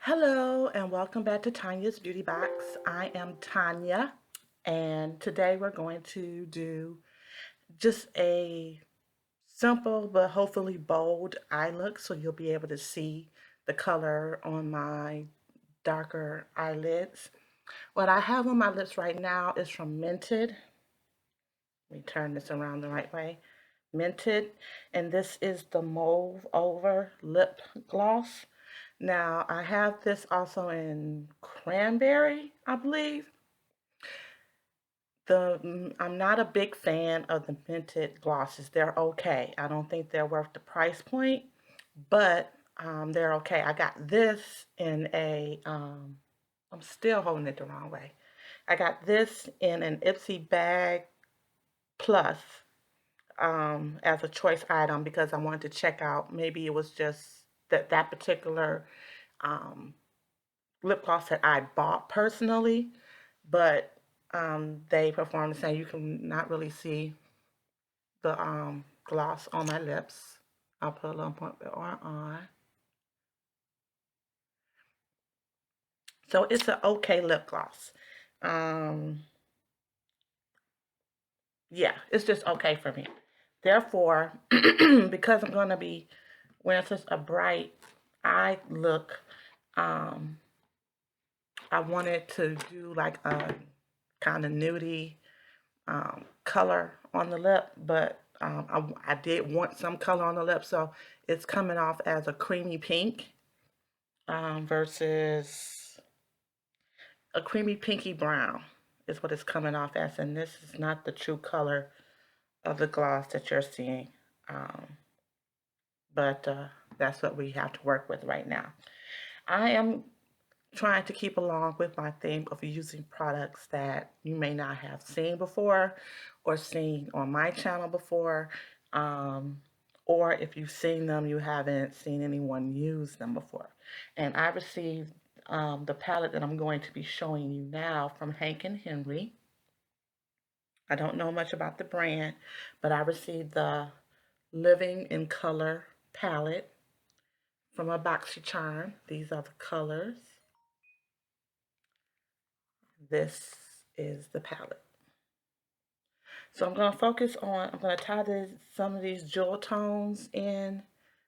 Hello and welcome back to Tanya's Beauty Box. I am Tanya and today we're going to do just a simple but hopefully bold eye look so you'll be able to see the color on my darker eyelids. What I have on my lips right now is from Mented. Let me turn this around the right way. Mented, and this is the Mauve Over Lip Gloss. Now, I have this also in cranberry, I believe. I'm not a big fan of the Mented glosses. They're okay. I don't think they're worth the price point, but they're okay. I got this in I'm still holding it the wrong way. I got this in an Ipsy Bag Plus as a choice item because I wanted to check out. Maybe it was just that particular um, lip gloss that I bought personally, but they perform the same. You can not really see the gloss on my lips. I'll put a little bit more on. So it's an okay lip gloss. Um, yeah, it's just okay for me. Therefore, because I'm going to be wearing such a bright eye look, um, I wanted to do like a kind of nudie color on the lip, but I did want some color on the lip, so it's coming off as a creamy pink versus a creamy pinky brown is what it's coming off as, and this is not the true color of the gloss that you're seeing, um, but that's what we have to work with right now. I am trying to keep along with my theme of using products that you may not have seen before or seen on my channel before. Um, or if you've seen them, you haven't seen anyone use them before. And I received the palette that I'm going to be showing you now from Hank and Henry. I don't know much about the brand, but I received the Living in Color palette from a BoxyCharm. These are the colors. This is the palette. So I'm going to focus on, I'm going to tie some of these jewel tones in.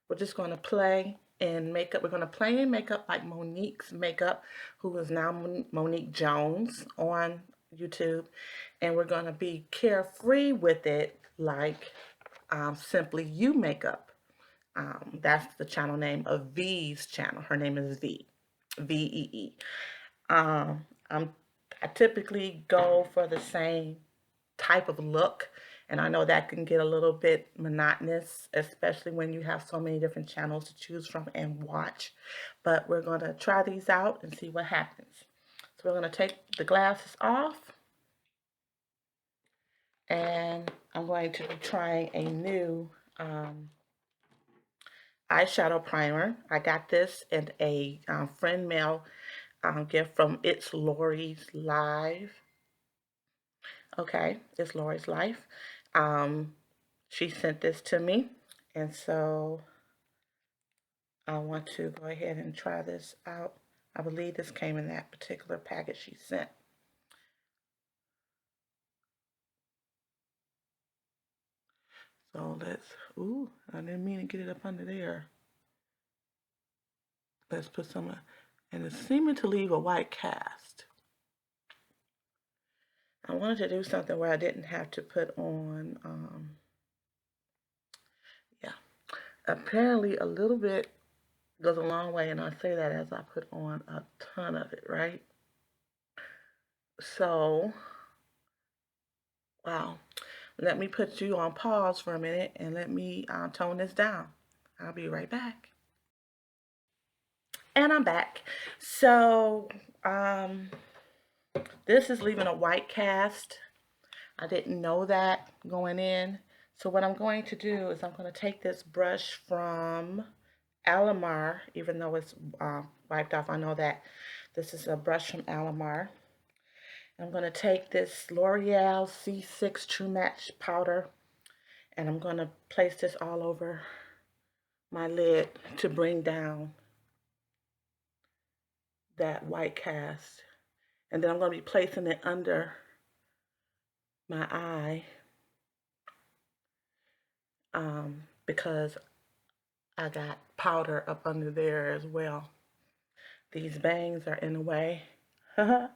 We're just going to play in makeup. We're going to play in makeup like Monique's Makeup, who is now Monique Jones on YouTube. And we're going to be carefree with it like Simply You Makeup. That's the channel name of V's channel. Her name is V, V-E-E. Um, I'm, I typically go for the same type of look. And I know that can get a little bit monotonous, especially when you have so many different channels to choose from and watch. But we're going to try these out and see what happens. So we're going to take the glasses off. And I'm going to be trying a new eyeshadow primer. I got this in a friend mail gift from It's Lori's Live. Okay, it's Lori's Life. Um, she sent this to me, and so I want to go ahead and try this out. I believe this came in that particular package she sent. So ooh, I didn't mean to get it up under there. Let's put some, and it's seeming to leave a white cast. I wanted to do something where I didn't have to put on, yeah. Apparently a little bit goes a long way, and I say that as I put on a ton of it, right? So, wow. Let me put you on pause for a minute and let me tone this down. I'll be right back. And I'm back. So, um, this is leaving a white cast. I didn't know that going in. So what I'm going to do is I'm going to take this brush from Alamar, even though it's wiped off. I know that this is a brush from Alamar. I'm going to take this L'Oreal C6 True Match powder and I'm going to place this all over my lid to bring down that white cast. And then I'm going to be placing it under my eye because I got powder up under there as well. These bangs are in the way. I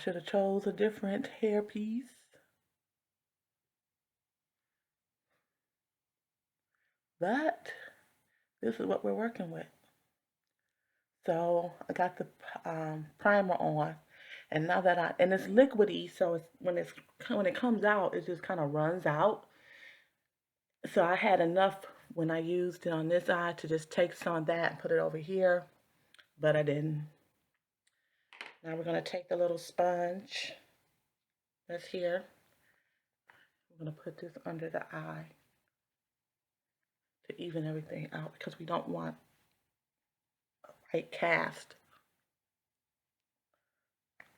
should have chose a different hairpiece. But this is what we're working with. So I got the primer on, and now that and it's liquidy, so when it comes out, it just kind of runs out. So I had enough when I used it on this eye to just take some of that and put it over here, but I didn't. Now we're gonna take the little sponge that's here. We're gonna put this under the eye to even everything out because we don't want a white cast,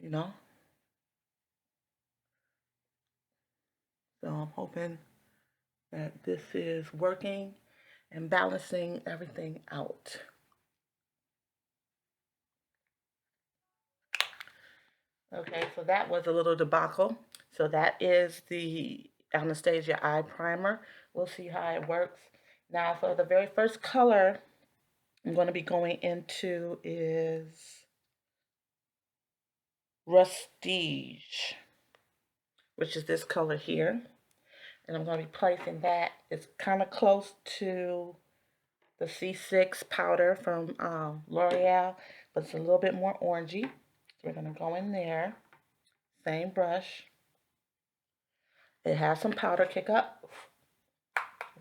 you know? So I'm hoping that this is working and balancing everything out. Okay, so that was a little debacle. So that is the Anastasia eye primer. We'll see how it works. Now for the very first color I'm going to be going into is Rustige, which is this color here. And I'm going to be placing that. It's kind of close to the C6 powder from L'Oreal, but it's a little bit more orangey. So we're going to go in there. Same brush. It has some powder kick up.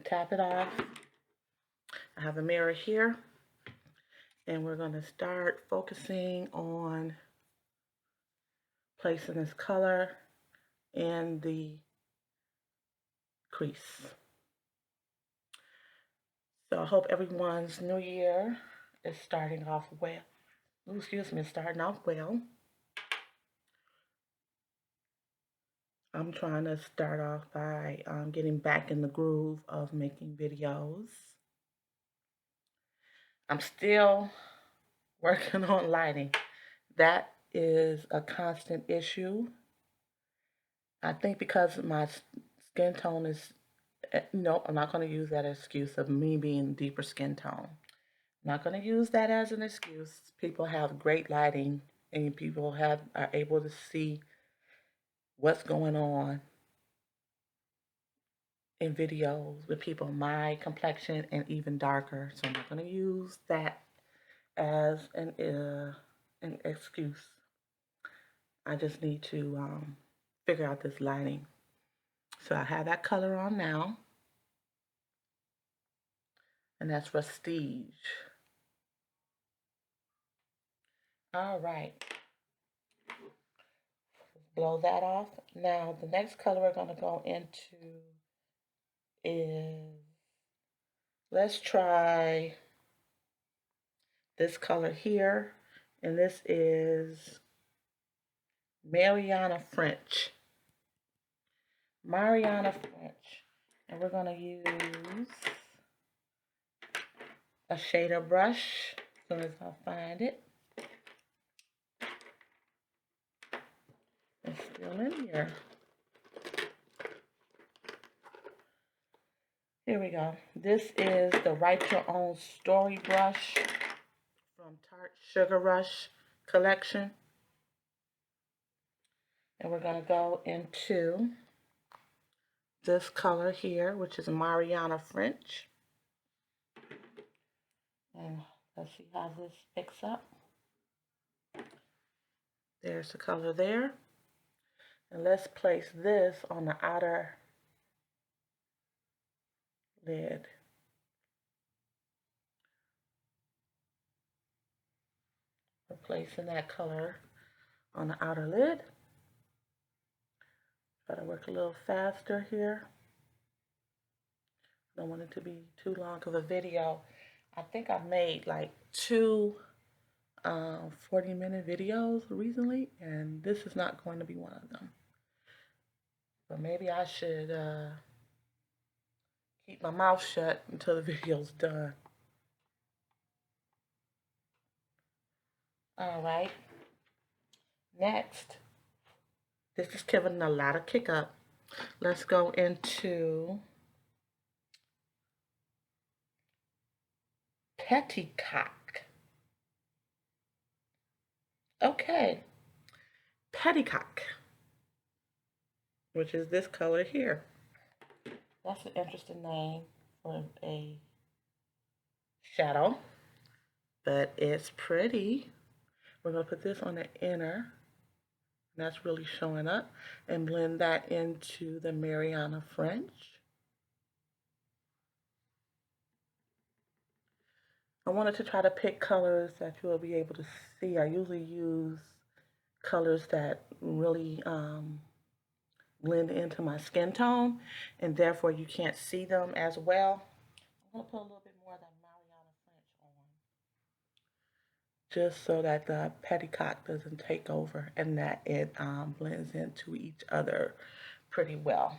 Tap it off. I have a mirror here. And we're going to start focusing on placing this color in the crease. So I hope everyone's new year is starting off well. Starting off well. I'm trying to start off by getting back in the groove of making videos. I'm still working on lighting. That is a constant issue. I think because my skin tone is, no, I'm not going to use that excuse of me being deeper skin tone. I'm not going to use that as an excuse. People have great lighting and people are able to see what's going on in videos with people my complexion and even darker. So I'm not going to use that as an excuse. I just need to figure out this lighting. So I have that color on now. And that's Rustige. All right. Blow that off. Now the next color we're going to go into is, let's try this color here. And this is Mariana French. Mariana French. And we're going to use a shader brush as soon as I find it. It's still in here. Here we go. This is the Write Your Own Story brush from Tarte Sugar Rush collection. And we're going to go into this color here, which is Mariana French. And let's see how this picks up. There's the color there. And let's place this on the outer lid. We're placing that color on the outer lid. Try to work a little faster here. Don't want it to be too long of a video. I think I've made like two 40-minute videos recently, and this is not going to be one of them. But maybe I should keep my mouth shut until the video's done. All right. Next, this is giving a lot of kick up. Let's go into Petticock. Okay, Petticock, which is this color here. That's an interesting name for a shadow, but it's pretty. We're going to put this on the inner, and that's really showing up, and blend that into the Mariana French. I wanted to try to pick colors that you'll be able to see. I usually use colors that really blend into my skin tone, and therefore you can't see them as well. I'm going to put a little bit more of that Mariana French on, just so that the petticoat doesn't take over and that it blends into each other pretty well.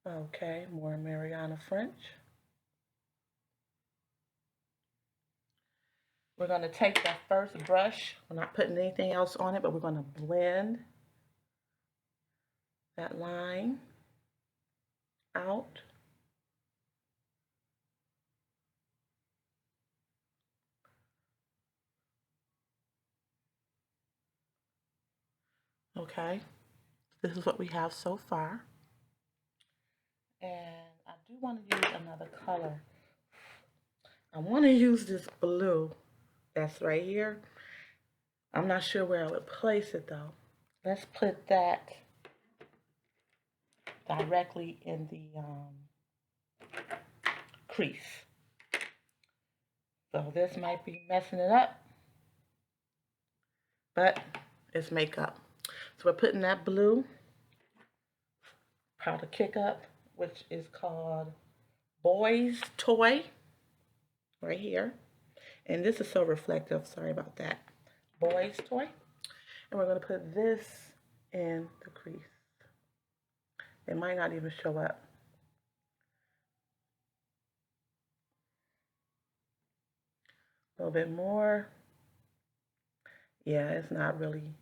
Okay, more Mariana French. We're going to take that first brush. We're not putting anything else on it, but we're going to blend that line out. Okay, this is what we have so far. And I do want to use another color. I want to use this blue that's right here. I'm not sure where I would place it though. Let's put that directly in the crease. So this might be messing it up, but it's makeup. So we're putting that blue powder kick up, which is called Boys Toy, right here. And this is so reflective, sorry about that. Boys Toy. And we're going to put this in the crease. It might not even show up. A little bit more. Yeah, it's not really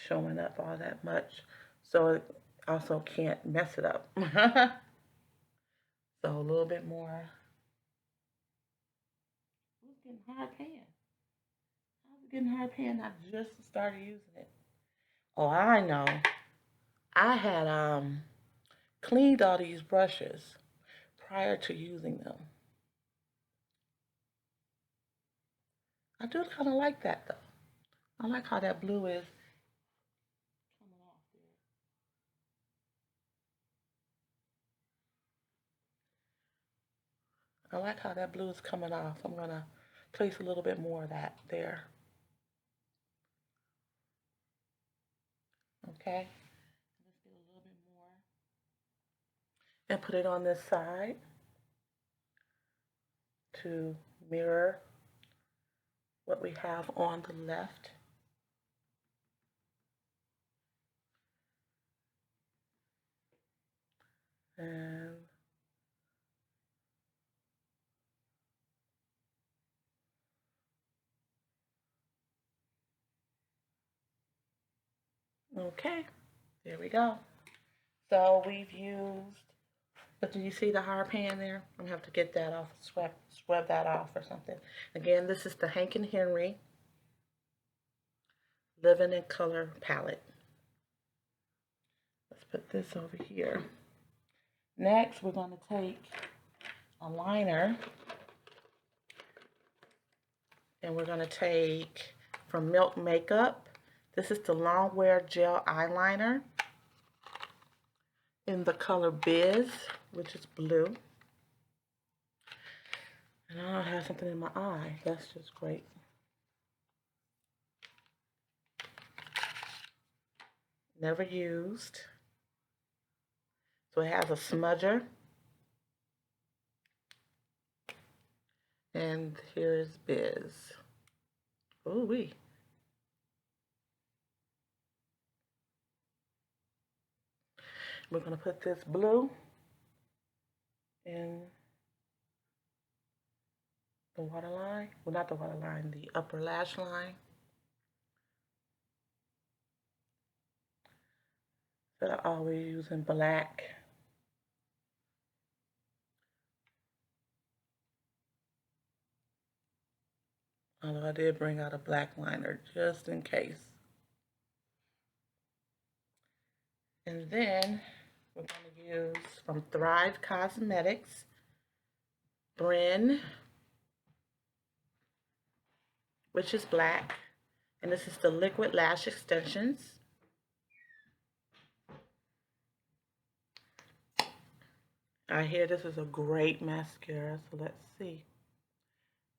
showing up all that much. So it also can't mess it up. So a little bit more. Who's getting hard pan? How's it getting hard pan? I just started using it. Oh, I know. I had cleaned all these brushes prior to using them. I do kind of like that though. I like how that blue is coming off there. I like how that blue is coming off. I'm going to place a little bit more of that there. Okay. Let's get a little bit more. And put it on this side to mirror what we have on the left. And okay, there we go. So we've used, but do you see the hard pan there? I'm gonna have to get that off, scrub that off or something. Again, this is the Hank and Henry Living in Color palette. Let's put this over here. Next, we're going to take a liner and we're going to take from Milk Makeup. This is the Longwear Gel Eyeliner in the color Biz, which is blue. And I have something in my eye. That's just great. Never used. So it has a smudger. And here's Biz. Ooh wee. We're going to put this blue in the waterline. Well, not the waterline, the upper lash line. But I always using black. Although I did bring out a black liner just in case. And then we're going to use from Thrive Cosmetics, Bryn, which is black. And this is the Liquid Lash Extensions. I hear this is a great mascara, so let's see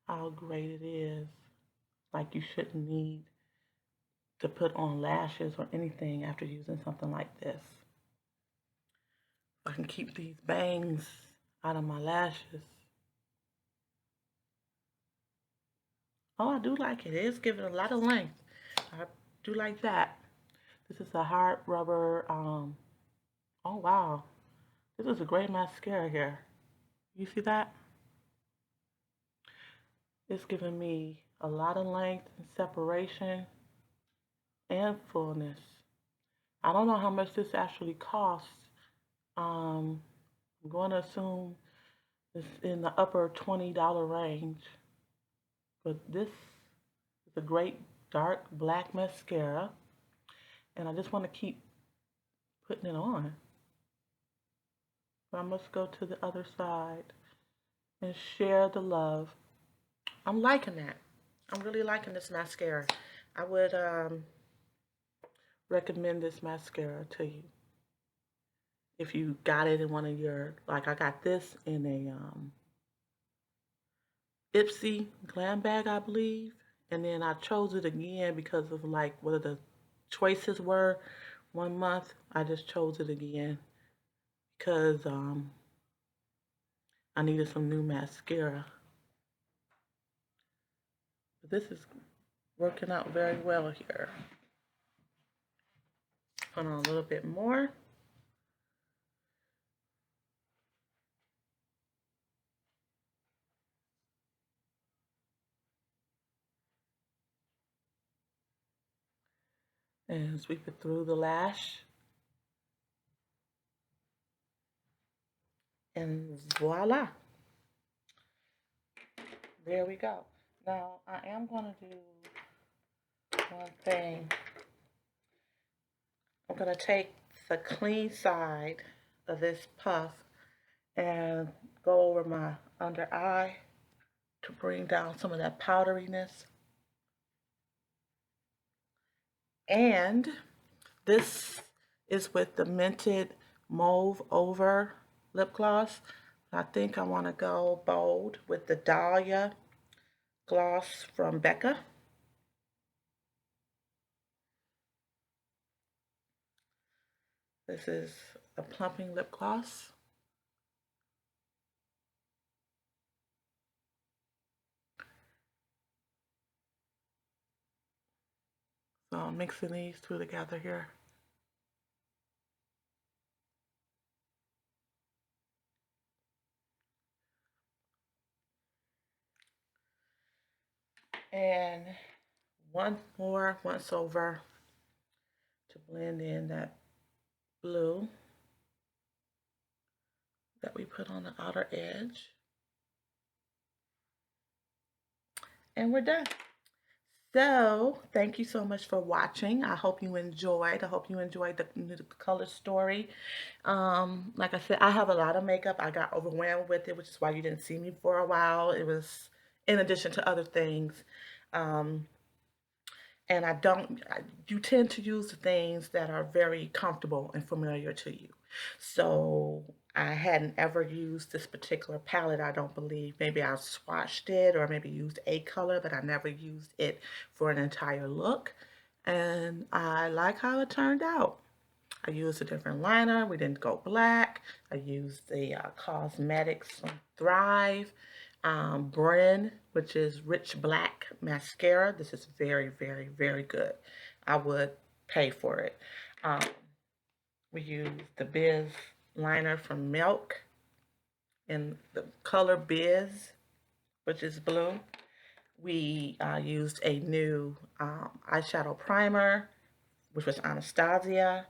how great it is. Like, you shouldn't need to put on lashes or anything after using something like this. I can keep these bangs out of my lashes. Oh, I do like it. It is giving a lot of length. I do like that. This is a hard rubber. Oh, wow. This is a great mascara here. You see that? It's giving me a lot of length and separation and fullness. I don't know how much this actually costs. I'm going to assume it's in the upper $20 range. But this is a great dark black mascara. And I just want to keep putting it on. But I must go to the other side and share the love. I'm liking that. I'm really liking this mascara. I would recommend this mascara to you. If you got it in one of your, like I got this in a Ipsy glam bag, I believe. And then I chose it again because of like what the choices were 1 month. I just chose it again because I needed some new mascara. But this is working out very well here. Put on a little bit more. And sweep it through the lash. And voila. There we go. Now I am going to do one thing. I'm going to take the clean side of this puff and go over my under eye to bring down some of that powderiness. And this is with the Mented Mauve Over lip gloss. I think I want to go bold with the Dahlia gloss from Becca. This is a plumping lip gloss. So I'm mixing these two together here. And one more once over to blend in that blue that we put on the outer edge. And we're done. So, thank you so much for watching. I hope you enjoyed. I hope you enjoyed the color story. Like I said, I have a lot of makeup. I got overwhelmed with it, which is why you didn't see me for a while. It was in addition to other things. And you tend to use the things that are very comfortable and familiar to you. So I hadn't ever used this particular palette, I don't believe. Maybe I swatched it or maybe used a color, but I never used it for an entire look. And I like how it turned out. I used a different liner. We didn't go black. I used the Cosmetics from Thrive. Bryn, which is Rich Black Mascara. This is very, very, very good. I would pay for it. We used the Biz liner from Milk in the color Biz. which is blue. We used a new eyeshadow primer, which was Anastasia.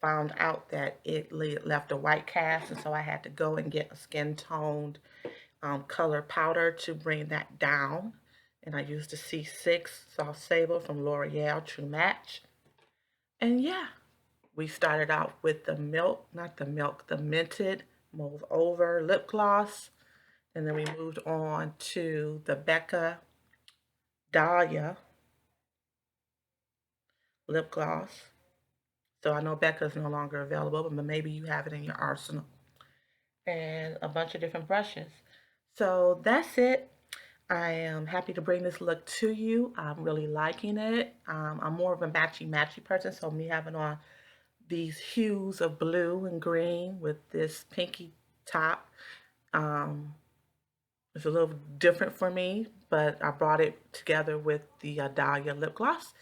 Found out that it left a white cast, and so I had to go and get a skin toned color powder to bring that down. And I used the C6 Soft Sable from L'Oreal True Match. And yeah, we started out with the the Mented Move Over lip gloss. And then we moved on to the Becca Dahlia lip gloss. So I know Becca is no longer available, but maybe you have it in your arsenal. And a bunch of different brushes. So that's it. I am happy to bring this look to you. I'm really liking it. I'm more of a matchy person, so me having on these hues of blue and green with this pinky top is a little different for me, but I brought it together with the Dahlia lip gloss.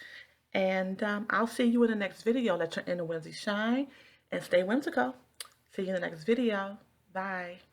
And I'll see you in the next video. Let your inner Wednesday shine and stay whimsical. See you in the next video. Bye.